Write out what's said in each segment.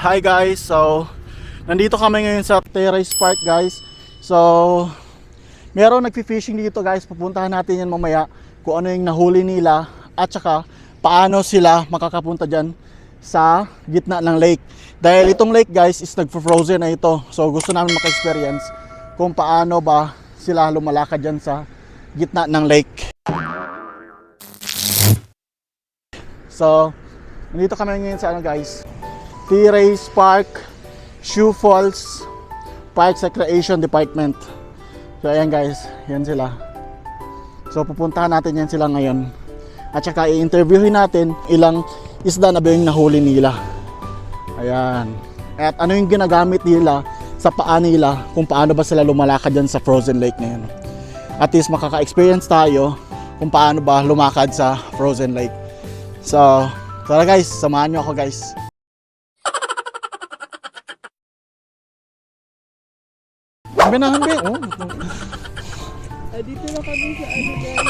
Hi guys, so nandito kami ngayon sa Terrace Park guys. So meron nagfi-fishing dito guys, pupuntahan natin yan mamaya kung ano yung nahuli nila at saka paano sila makakapunta dyan sa gitna ng lake. Dahil itong lake guys is nagfro-frozen na ito. So gusto namin maka-experience kung paano ba sila lumalakad dyan sa gitna ng lake. So nandito kami ngayon sa ano guys, Terrace Park, Sioux Falls Parks Recreation Department. So ayan guys, yan sila. So pupuntahan natin yan sila ngayon. At saka i-interviewin natin ilang isda na ba yung nahuli nila. Ayan. At ano yung ginagamit nila sa paa nila, kung paano ba sila lumalakad dyan sa frozen lake na yun. At least makaka-experience tayo kung paano ba lumakad sa frozen lake. So tara guys, samahan nyo ako guys. Hambi na hambi. Oh. Dito na kami sa ano guys.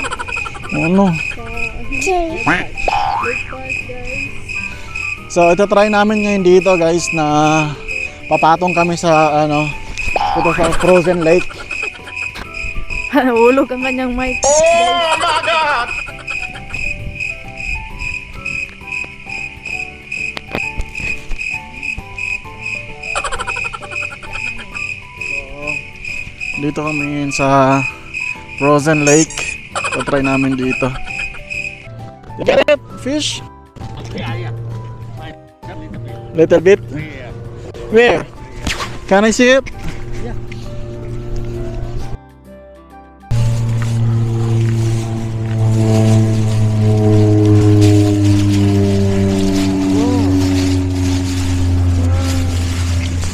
Ano? Sa Lake Park guys. So ito try namin ngayon dito guys na papatong kami sa ano, ito sa frozen lake. Nahulog ang kanyang mic. Oh my god! Dito kami ngayon sa frozen lake. So try namin dito. You get it? Fish? Yeah. Little bit? Yeah. Where? Can I see it? Yeah.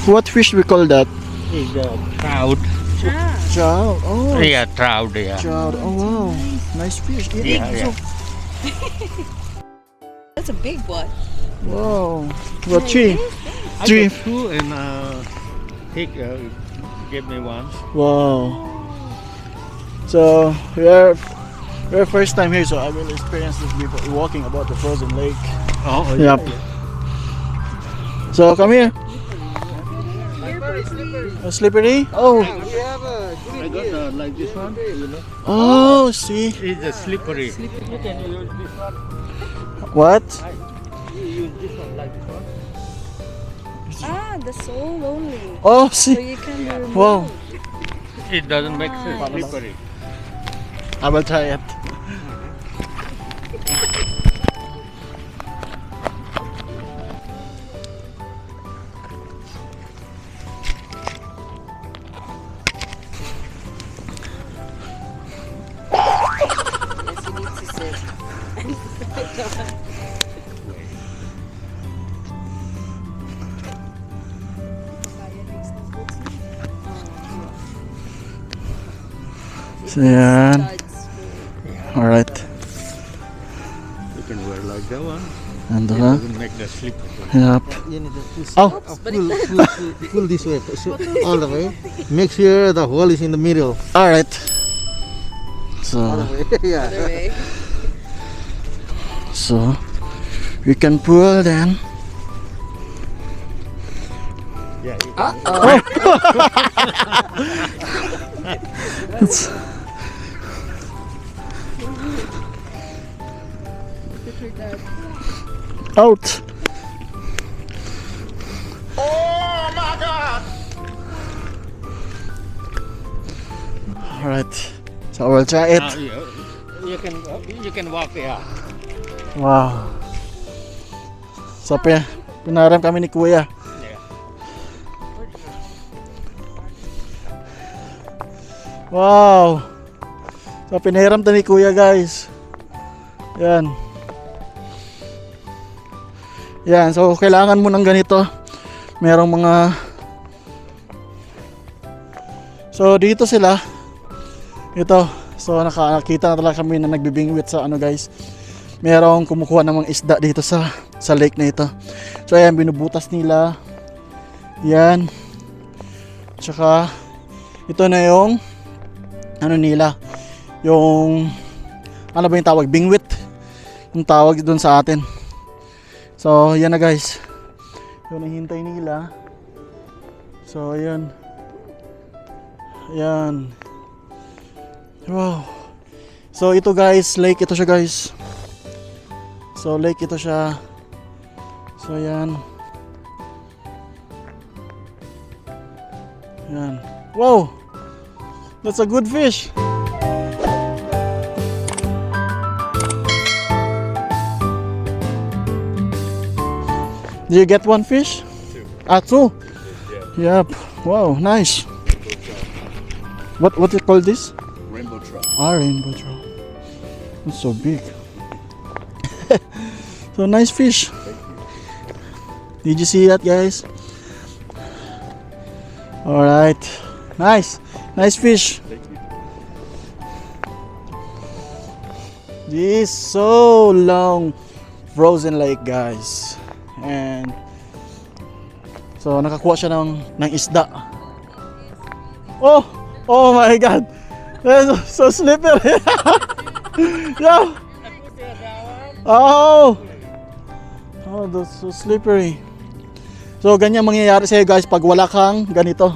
What fish we call that? Is a trout. Chow. Oh. Yeah, trout. Yeah. Chow. Oh wow. Nice fish. Yeah. That's a big one. Wow. What chi? I Three. got two and take give me one. Wow. So we're first time here, so I will experience this before walking about the frozen lake. Oh, Yep. So come here. Slippery? Oh. I got like this one. You know, Oh, see. it's a slippery. You can use this one. What? You use this one like this one. That's so lonely. Oh, So see. you can remove. Wow. It doesn't make sense. Slippery. I will try it. Yes, you need to sit. So yan. Alright. You can wear like that one. Ando It na. doesn't make the slip. Yep. You need to push Oh. pull this way, so all the way. Make sure the hole is in the middle. Alright. So, Yeah. Other way. so we can pull then. Yeah. You can. It's, out. Oh my god. Alright. So we'll try it. You can walk. Yeah. Wow. So pinaram kami ni Kuya. Yeah. Wow. So pinahiram to ni Kuya guys. Yan. Yan, so kailangan mo ng ganito. Merong mga So dito sila. Ito. So nakakita na talaga kami na nagbibingwit sa ano guys. Merong kumukuha ng mga isda dito sa lake na ito. So ayan, binubutas nila. Yan. Tsaka ito na yung ano nila, yung ano ba yung tawag, bingwit yung tawag doon sa atin. So yan na guys, So, nahihintay nila. So, ayan. Ayan. Wow. So, ito guys, lake ito siya guys. So, lake ito siya. So, ayan. Ayan. Wow! That's a good fish! Did you get one fish? Two. Ah, two? Yep. Wow, nice. What you call this? Rainbow trout. Ah, rainbow trout. It's so big. So nice fish. Did you see that, guys? All right. Nice. Nice fish. Thank you. This is so long frozen lake, guys. And so nakakuha siya ng isda. Oh! Oh my god. That's so slippery. Yeah. Oh. Oh, that's so slippery. So ganyan mangyayari sa'yo guys pag wala kang ganito.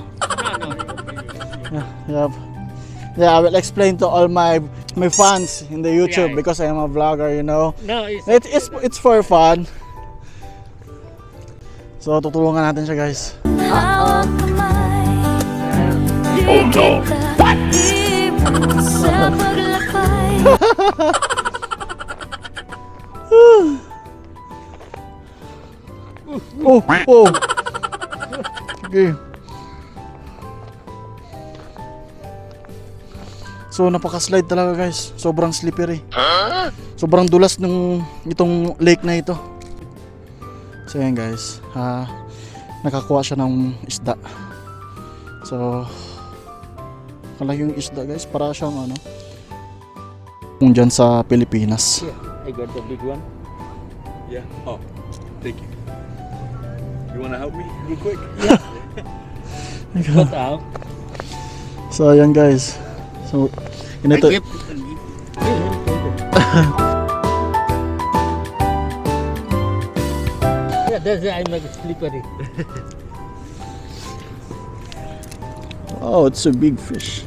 Yeah. Yeah, I will explain to all my fans in the YouTube because I am a vlogger, you know. No, it's It's for fun. So tutulungan natin siya guys. Oh no! What? Oh, oh. Okay. So napaka-slide talaga guys. Sobrang slippery. Sobrang dulas ng itong lake na ito. So yan guys. Nakakuha siya ng isda. So kalaki yung isda guys. Para siyang ano. Kung dyan sa Pilipinas. I got the big one. Yeah. Oh, thank you. You wanna help me real quick? Cut out. So ayan guys. So ganito. Yeah, that's it. I make it slippery. Oh, it's a big fish.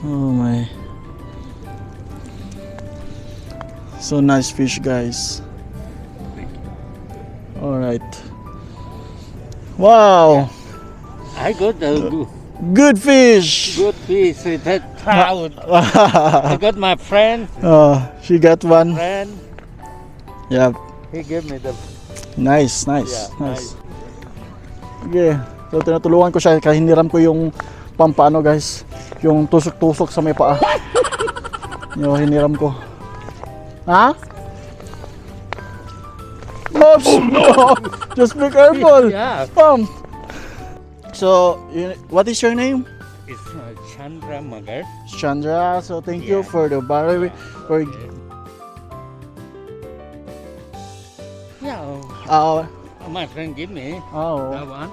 Oh my. So nice fish guys. All right. Wow. I got the Good fish. good fish with that trout. I got my friend. She got one. Yeah. He gave me the. Nice. Yeah, Nice. Okay. So tinutulungan ko siya kasi hiniram ko yung pampano guys. Yung tusok-tusok sa may paa. Yung hiniram ko. Ha? Oops! No! Just be careful! Yeah. So, what is your name? It's Chandra Magar. Chandra. So, thank you for the barley. For, Yeah. My friend give me that one.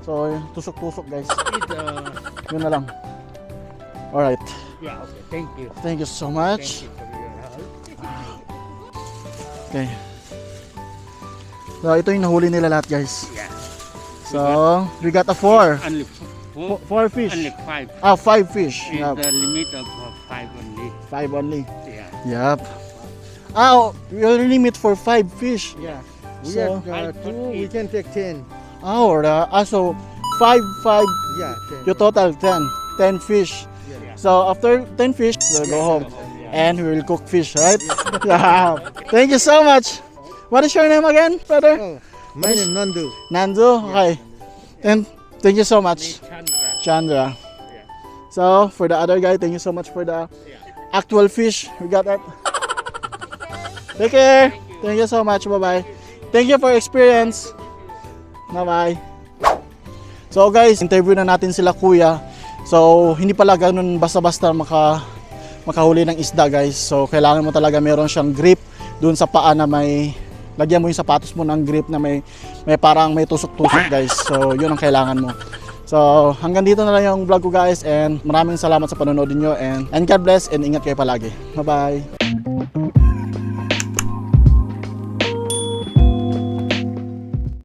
So, tusok-tusok guys. It, Yun na lang. Alright. yeah. Okay. Thank you. Thank you so much. Thank you for your help. Okay. So, ito yung nahuli nila lahat guys. Yeah. So, we got a 4. Only four. 4 fish. Only 5. 5 fish. Is Yep. the limit of 5 only. 5 only. Yeah. Yep. We'll limit for 5 fish. Yeah. We So- have 2, we can take 10. So 5, Yeah, 10. you total 10 fish. Yeah. So after 10 fish, we'll go home Yeah. and we will cook fish, right? Yeah. Thank you so much. What is your name again, brother? Oh, my name Nandu. Nandu. Okay. And thank you so much, Chandra. Chandra. Yeah. So for the other guy, thank you so much for the actual fish. We got that. Take care. Thank you so much. Bye bye. Thank you for experience. Bye bye. So guys, interview na natin sila kuya. So hindi pala ganun basta-basta makahuli ng isda guys. So kailangan mo talaga meron siyang grip dun sa paa na may lagyan mo yung sapatos mo ng grip na may parang may tusok-tusok guys. So yun ang kailangan mo. So, hanggang dito na lang yung vlog ko guys, and maraming salamat sa panonood niyo, and God bless, and ingat kayo palagi. Bye-bye!